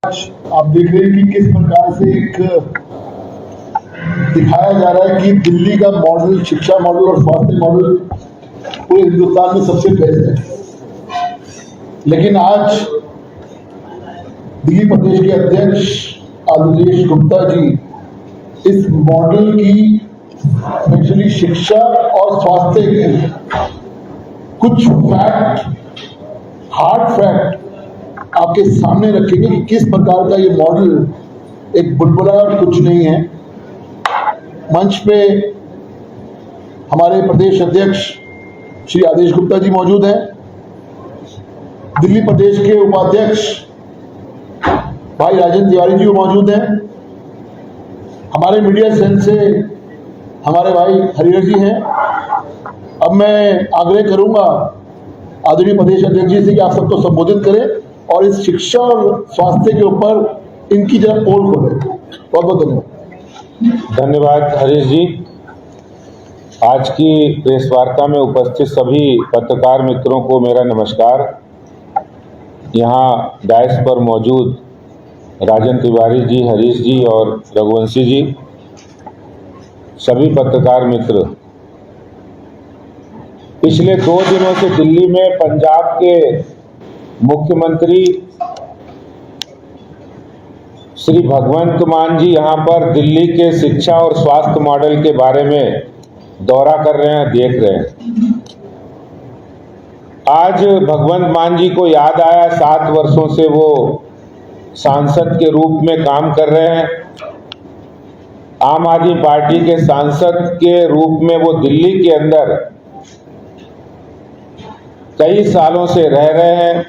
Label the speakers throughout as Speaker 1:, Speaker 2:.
Speaker 1: आप देख रहे हैं कि किस प्रकार से एक दिखाया जा रहा है कि दिल्ली का मॉडल, शिक्षा मॉडल और स्वास्थ्य मॉडल पूरे हिंदुस्तान में सबसे बेस्ट है। लेकिन आज दिल्ली प्रदेश के अध्यक्ष आदिदेश गुप्ता जी इस मॉडल की एक्चुअली शिक्षा और स्वास्थ्य के कुछ फैक्ट, हार्ड फैक्ट आपके सामने रखेंगे कि किस प्रकार का ये मॉडल एक बुलबुला और कुछ नहीं है। मंच पे हमारे प्रदेश अध्यक्ष श्री आदेश गुप्ता जी मौजूद हैं। दिल्ली प्रदेश के उपाध्यक्ष भाई राजेंद्र तिवारी जी मौजूद हैं। हमारे मीडिया सेल से हमारे भाई हरिहर जी हैं। अब मैं आग्रह करूंगा आदरणीय प्रदेश अध्यक्ष जी से कि आप सबको संबोधित करें और इस शिक्षा और स्वास्थ्य के ऊपर इनकी जरा पोल खोलें। बहुत बहुत धन्यवाद।
Speaker 2: धन्यवाद हरीश जी। आज की प्रेस वार्ता में उपस्थित सभी पत्रकार मित्रों को मेरा नमस्कार। यहाँ डायस पर मौजूद राजेंद्र तिवारी जी, हरीश जी और रघुवंशी जी, सभी पत्रकार मित्र, पिछले 2 दिनों से दिल्ली में पंजाब के मुख्यमंत्री श्री भगवंत मान जी यहाँ पर दिल्ली के शिक्षा और स्वास्थ्य मॉडल के बारे में दौरा कर रहे हैं, देख रहे हैं। आज भगवंत मान जी को याद आया, 7 वर्षों से वो सांसद के रूप में काम कर रहे हैं। आम आदमी पार्टी के सांसद के रूप में वो दिल्ली के अंदर कई सालों से रह रहे हैं,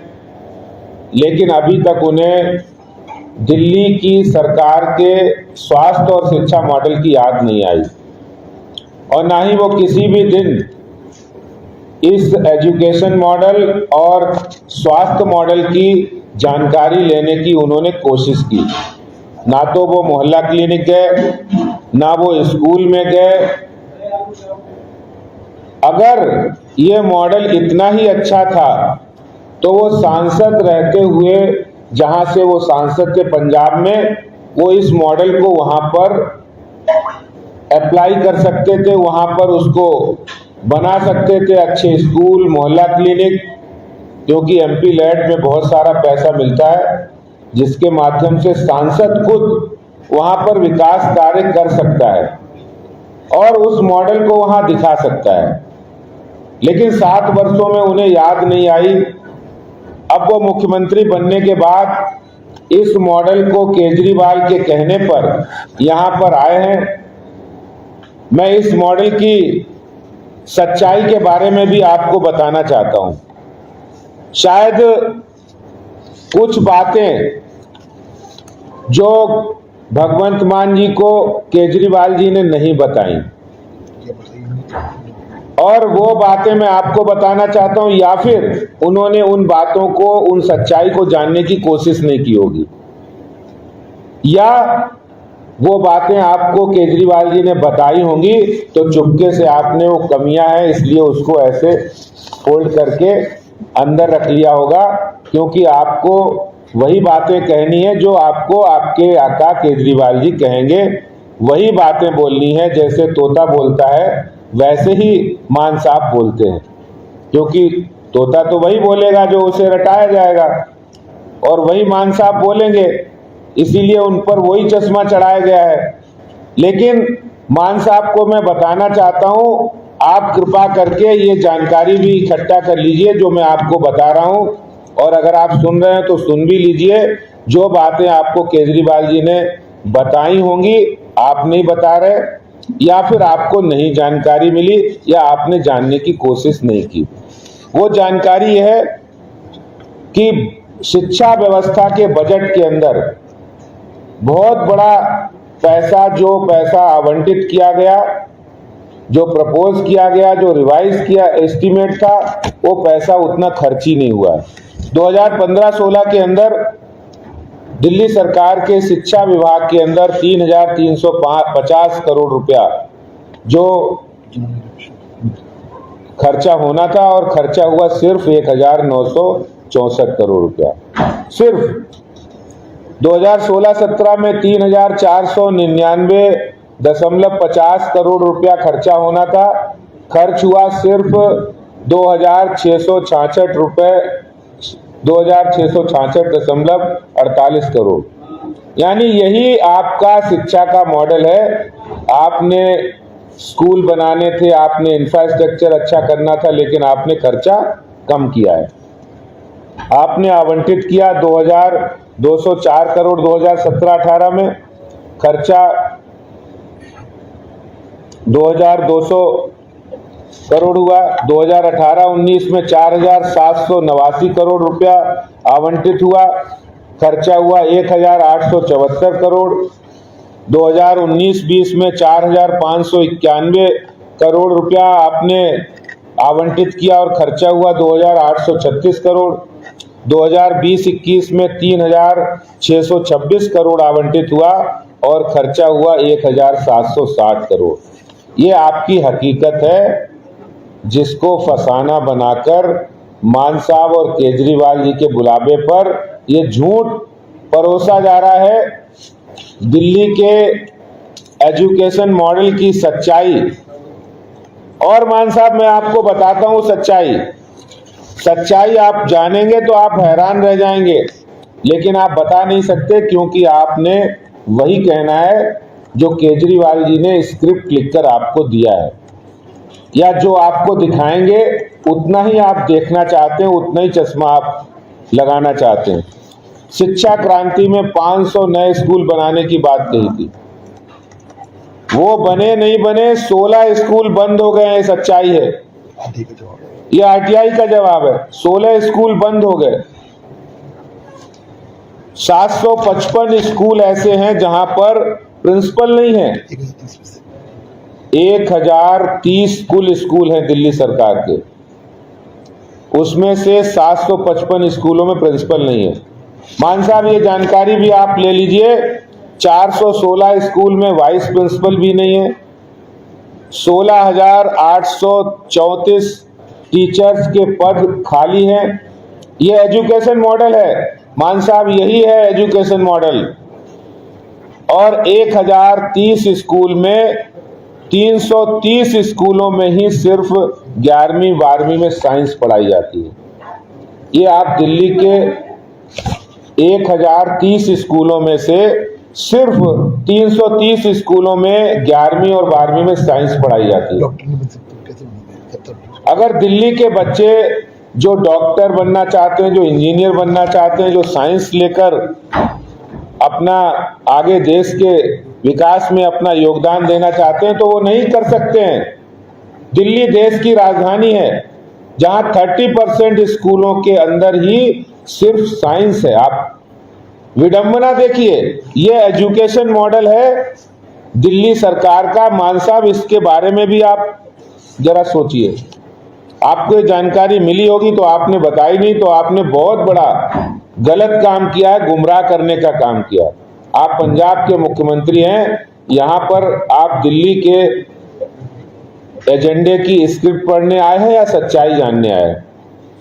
Speaker 2: लेकिन अभी तक उन्हें दिल्ली की सरकार के स्वास्थ्य और शिक्षा मॉडल की याद नहीं आई और ना ही वो किसी भी दिन इस एजुकेशन मॉडल और स्वास्थ्य मॉडल की जानकारी लेने की उन्होंने कोशिश की। ना तो वो मोहल्ला क्लिनिक गए, ना वो स्कूल में गए। अगर ये मॉडल इतना ही अच्छा था तो वो सांसद रहते हुए, जहां से वो सांसद थे पंजाब में, वो इस मॉडल को वहां पर अप्लाई कर सकते थे, वहां पर उसको बना सकते थे। अच्छे स्कूल, मोहल्ला क्लिनिक, क्योंकि एमपी लैड में बहुत सारा पैसा मिलता है जिसके माध्यम से सांसद खुद वहां पर विकास कार्य कर सकता है और उस मॉडल को वहां दिखा सकता है। लेकिन 7 वर्षों में उन्हें याद नहीं आई। अब वो मुख्यमंत्री बनने के बाद इस मॉडल को केजरीवाल के कहने पर यहां पर आए हैं। मैं इस मॉडल की सच्चाई के बारे में भी आपको बताना चाहता हूं। शायद कुछ बातें जो भगवंत मान जी को केजरीवाल जी ने नहीं बताई और वो बातें मैं आपको बताना चाहता हूं, या फिर उन्होंने उन बातों को, उन सच्चाई को जानने की कोशिश नहीं की होगी, या वो बातें आपको केजरीवाल जी ने बताई होंगी तो चुपके से आपने वो कमियां हैं इसलिए उसको ऐसे फोल्ड करके अंदर रख लिया होगा, क्योंकि आपको वही बातें कहनी है जो आपको आपके आका केजरीवाल जी कहेंगे। वही बातें बोलनी है, जैसे तोता बोलता है वैसे ही मान साहब बोलते हैं, क्योंकि तोता तो वही बोलेगा जो उसे रटाया जाएगा और वही मान साहब बोलेंगे, इसीलिए उन पर वही चश्मा चढ़ाया गया है। लेकिन मान साहब को मैं बताना चाहता हूं, आप कृपा करके ये जानकारी भी इकट्ठा कर लीजिए जो मैं आपको बता रहा हूं, और अगर आप सुन रहे हैं तो सुन भी लीजिए। जो बातें आपको केजरीवाल जी ने बताई होंगी आप नहीं बता रहे, या फिर आपको नहीं जानकारी मिली, या आपने जानने की कोशिश नहीं की। वो जानकारी है कि शिक्षा व्यवस्था के बजट के अंदर बहुत बड़ा पैसा, जो पैसा आवंटित किया गया, जो प्रपोज किया गया, जो रिवाइज किया एस्टीमेट था, वो पैसा उतना खर्च ही नहीं हुआ। 2015-16 के अंदर दिल्ली सरकार के शिक्षा विभाग के अंदर 3,350 करोड़ रुपया जो खर्चा होना था, और खर्चा हुआ सिर्फ 1,964 करोड़ रुपया। सिर्फ 2016-17 में 3,499.50 करोड़ रुपया खर्चा होना था, खर्च हुआ सिर्फ 2,666.48 करोड़। यानी यही आपका शिक्षा का मॉडल है। आपने स्कूल बनाने थे, आपने इंफ्रास्ट्रक्चर अच्छा करना था, लेकिन आपने खर्चा कम किया है। आपने आवंटित किया 2,204 करोड़ 2017-18 में, खर्चा 2,200 करोड़ हुआ। 2018-19 में 4,789 करोड़ रुपया आवंटित हुआ, खर्चा हुआ 1,874 करोड़। 2019-20 में 4,591 करोड़ रुपया आपने आवंटित किया और खर्चा हुआ 2,836 करोड़। 2020-21 में 3,626 करोड़ आवंटित हुआ और खर्चा हुआ 1,760 करोड़। ये आपकी हकीकत है, जिसको फसाना बनाकर मान साहब और केजरीवाल जी के बुलावे पर ये झूठ परोसा जा रहा है। दिल्ली के एजुकेशन मॉडल की सच्चाई, और मान साहब मैं आपको बताता हूं सच्चाई आप जानेंगे तो आप हैरान रह जाएंगे, लेकिन आप बता नहीं सकते, क्योंकि आपने वही कहना है जो केजरीवाल जी ने स्क्रिप्ट लिखकर आपको दिया है, या जो आपको दिखाएंगे उतना ही आप देखना चाहते हैं, उतना ही चश्मा आप लगाना चाहते हैं। शिक्षा क्रांति में 500 नए स्कूल बनाने की बात कही थी, वो बने नहीं बने, 16 स्कूल बंद हो गए हैं, सच्चाई है। ये आरटीआई का जवाब है, 16 स्कूल बंद हो गए। 755 स्कूल ऐसे हैं जहां पर प्रिंसिपल नहीं है। 1030 कुल स्कूल हैं दिल्ली सरकार के, उसमें से 755 स्कूलों में प्रिंसिपल नहीं है। मान साहब ये जानकारी भी आप ले लीजिए, 416 स्कूल में वाइस प्रिंसिपल भी नहीं है। 16,834 टीचर्स के पद खाली हैं। ये एजुकेशन मॉडल है मान साहब, यही है एजुकेशन मॉडल। और 1030 स्कूल में 330 स्कूलों में ही सिर्फ 11वीं 12वीं में साइंस पढ़ाई जाती है। ये आप दिल्ली के 1030 स्कूलों में से सिर्फ 330 स्कूलों में 11वीं और 12वीं में साइंस पढ़ाई जाती है। अगर दिल्ली के बच्चे जो डॉक्टर बनना चाहते हैं, जो इंजीनियर बनना चाहते हैं, जो साइंस लेकर अपना आगे देश के विकास में अपना योगदान देना चाहते हैं, तो वो नहीं कर सकते हैं। दिल्ली देश की राजधानी है जहां 30% स्कूलों के अंदर ही सिर्फ साइंस है। आप विडंबना देखिए, ये एजुकेशन मॉडल है दिल्ली सरकार का। मान साहब इसके बारे में भी आप जरा सोचिए। आपको ये जानकारी मिली होगी तो आपने बताई नहीं, तो आपने बहुत बड़ा गलत काम किया है, गुमराह करने का काम किया। आप पंजाब के मुख्यमंत्री हैं, यहां पर आप दिल्ली के एजेंडे की स्क्रिप्ट पढ़ने आए हैं या सच्चाई जानने आए हैं?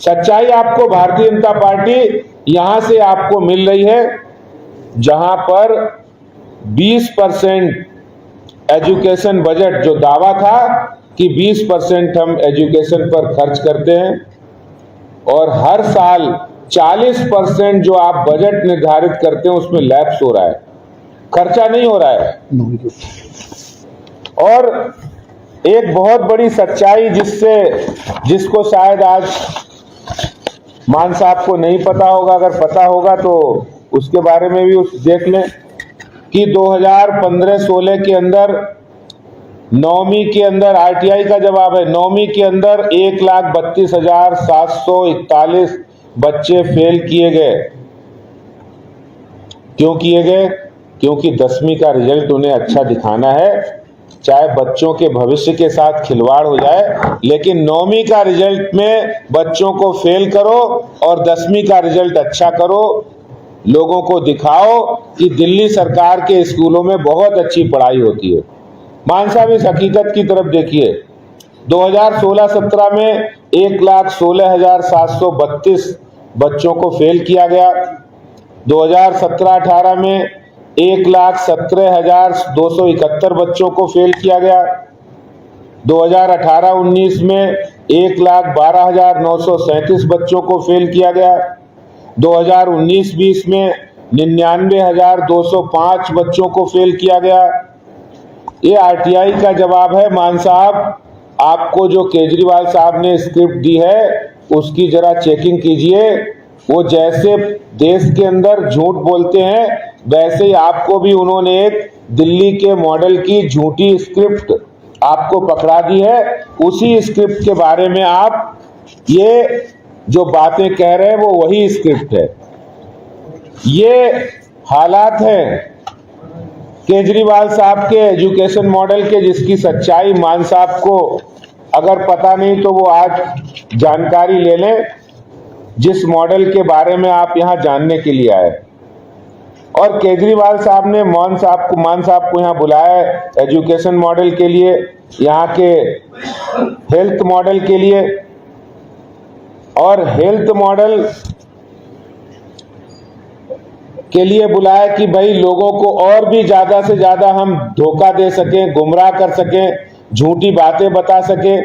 Speaker 2: सच्चाई आपको भारतीय जनता पार्टी यहां से आपको मिल रही है, जहां पर 20% एजुकेशन बजट, जो दावा था कि 20% हम एजुकेशन पर खर्च करते हैं, और हर साल 40% जो आप बजट निर्धारित करते हैं उसमें लैप्स हो रहा है, खर्चा नहीं हो रहा है। और एक बहुत बड़ी सच्चाई जिसको शायद आज मान साहब को नहीं पता होगा, अगर पता होगा तो उसके बारे में भी देख लें कि 2015-16 के अंदर 9वीं के अंदर आरटीआई का जवाब है, 9वीं के अंदर 1,32,741 बच्चे फेल किए गए। क्यों किए गए? क्योंकि 10वीं का रिजल्ट उन्हें अच्छा दिखाना है, चाहे बच्चों के भविष्य के साथ खिलवाड़ हो जाए, लेकिन 9वीं का रिजल्ट में बच्चों को फेल करो और 10वीं का रिजल्ट अच्छा करो। लोगों को दिखाओ कि दिल्ली सरकार के स्कूलों में बहुत अच्छी पढ़ाई होती है। मान साहब इस हकीकत की तरफ देखिए, 2016-17 में 1,16,732 बच्चों को फेल किया गया। 2017-18 में 1,17,271 बच्चों को फेल किया गया। 2018-19 में 1,12,937 बच्चों को फेल किया गया। 2019-20 में 99,205 बच्चों को फेल किया गया। ये आरटीआई का जवाब है। मान साहब, आपको जो केजरीवाल साहब ने स्क्रिप्ट दी है उसकी जरा चेकिंग कीजिए। वो जैसे देश के अंदर झूठ बोलते हैं वैसे ही आपको भी उन्होंने एक दिल्ली के मॉडल की झूठी स्क्रिप्ट आपको पकड़ा दी है। उसी स्क्रिप्ट के बारे में आप ये जो बातें कह रहे हैं वो वही स्क्रिप्ट है। ये हालात हैं केजरीवाल साहब के एजुकेशन मॉडल के, जिसकी सच्चाई मान साहब को अगर पता नहीं तो वो आज जानकारी ले लें, जिस मॉडल के बारे में आप यहां जानने के लिए आए। और केजरीवाल साहब ने मान साहब को यहां बुलाया एजुकेशन मॉडल के लिए, यहां के हेल्थ मॉडल के लिए। और हेल्थ मॉडल के लिए बुलाया कि भाई लोगों को और भी ज्यादा से ज्यादा हम धोखा दे सकें, गुमराह कर सकें, झूठी बातें बता सकें।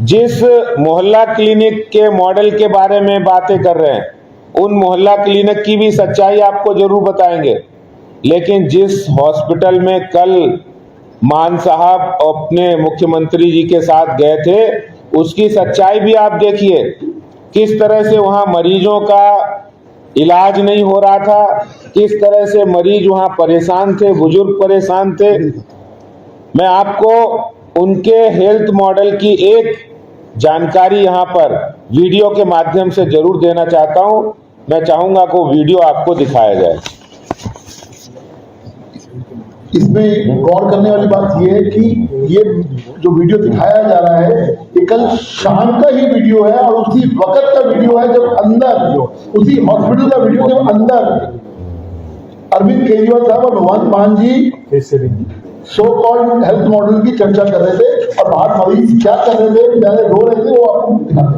Speaker 2: जिस मोहल्ला क्लिनिक के मॉडल के बारे में बातें कर रहे हैं उन मोहल्ला क्लिनिक की भी सच्चाई आपको जरूर बताएंगे। लेकिन जिस हॉस्पिटल में कल मान साहब अपने मुख्यमंत्री जी के साथ गए थे उसकी सच्चाई भी आप देखिए। किस तरह से वहां मरीजों का इलाज नहीं हो रहा था, किस तरह से मरीज वहां परेशान थे, बुजुर्ग परेशान थे। मैं आपको उनके हेल्थ मॉडल की एक जानकारी यहां पर वीडियो के माध्यम से जरूर देना चाहता हूं। मैं चाहूंगा कि वीडियो आपको दिखाया जाए।
Speaker 1: इसमें गौर करने वाली बात यह है कि ये जो वीडियो दिखाया जा रहा है ये कल शाम का ही वीडियो है और उसी वक्त का वीडियो है जब अंदर उसी हॉस्पिटल का वीडियो जब अंदर अरविंद केजरीवाल साहब और भगवंत मान जी सो कॉल्ड हेल्थ मॉडल की चर्चा कर रहे थे और बाहर मरीज क्या कर रहे थे, बेचारे रो रहे थे, वो आपको दिखाते हैं।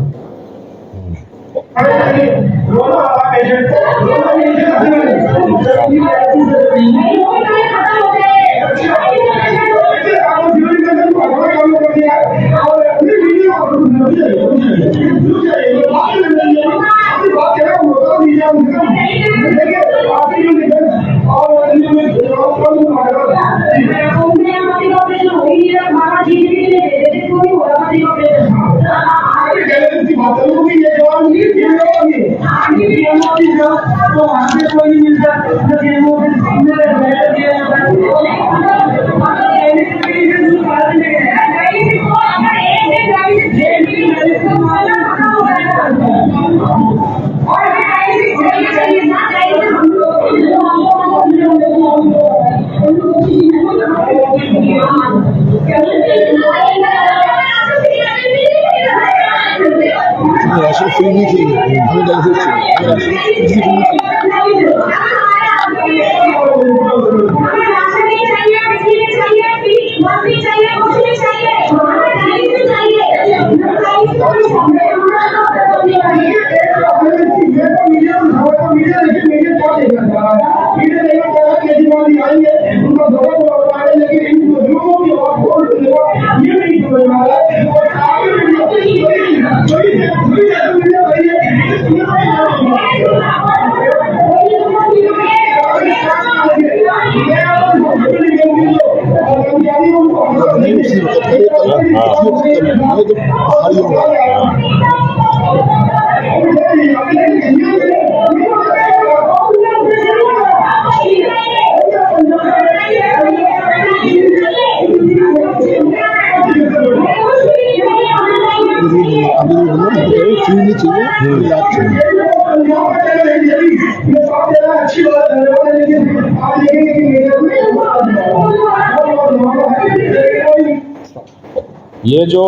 Speaker 2: ये जो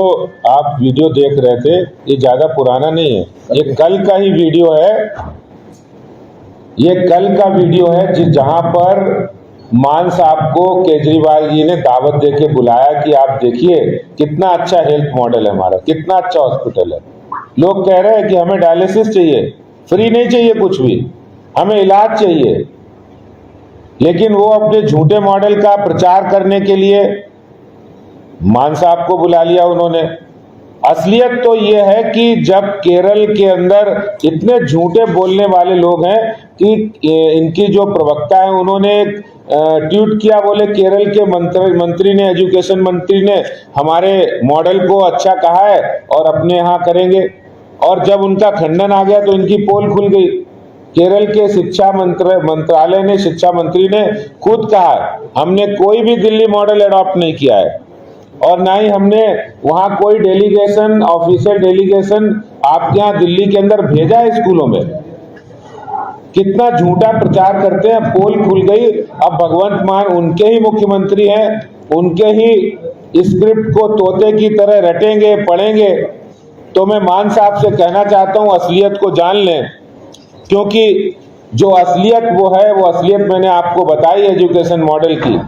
Speaker 2: आप वीडियो देख रहे थे ये ज्यादा पुराना नहीं है, ये कल का ही वीडियो है। ये कल का वीडियो है जहां पर मान साहब को केजरीवाल जी ने दावत देके बुलाया कि आप देखिए कितना अच्छा हेल्थ मॉडल है हमारा, कितना अच्छा हॉस्पिटल है। लोग कह रहे हैं कि हमें डायलिसिस चाहिए, फ्री नहीं चाहिए कुछ भी, हमें इलाज चाहिए, लेकिन वो अपने झूठे मॉडल का प्रचार करने के लिए मान साहब को बुला लिया उन्होंने। असलियत तो ये है कि जब केरल के अंदर इतने झूठे बोलने वाले लोग हैं कि इनकी जो प्रवक्ता है उन्होंने ट्वीट किया, बोले केरल के मंत्री ने, एजुकेशन मंत्री ने हमारे मॉडल को अच्छा कहा है और अपने यहाँ करेंगे, और जब उनका खंडन आ गया तो इनकी पोल खुल गई। केरल के शिक्षा मंत्रालय ने, शिक्षा मंत्री ने खुद कहा हमने कोई भी दिल्ली मॉडल अडॉप्ट नहीं किया है और ना ही हमने वहां कोई डेलीगेशन, ऑफिशियल डेलीगेशन आपके यहाँ दिल्ली के अंदर भेजा है स्कूलों में। कितना झूठा प्रचार करते हैं। पोल खुल गई। अब भगवंत मान उनके ही मुख्यमंत्री हैं, उनके ही स्क्रिप्ट को तोते की तरह रटेंगे, पढ़ेंगे। तो मैं मान साहब से कहना चाहता हूं असलियत को जान लें, क्योंकि जो असलियत वो है, वो असलियत मैंने आपको बताई एजुकेशन मॉडल की।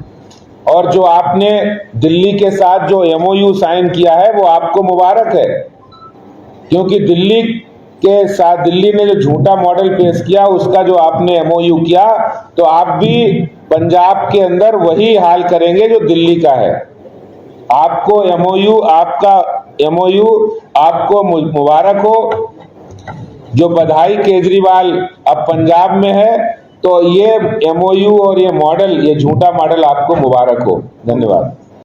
Speaker 2: और जो आपने दिल्ली के साथ जो एमओयू साइन किया है वो आपको मुबारक है, क्योंकि दिल्ली के साथ, दिल्ली ने जो झूठा मॉडल पेश किया उसका जो आपने एमओयू किया, तो आप भी पंजाब के अंदर वही हाल करेंगे जो दिल्ली का है। आपको एमओयू, आपका एमओयू आपको मुबारक हो। जो बधाई केजरीवाल अब पंजाब में है, तो ये एमओयू और ये मॉडल, ये झूठा मॉडल आपको मुबारक हो। धन्यवाद।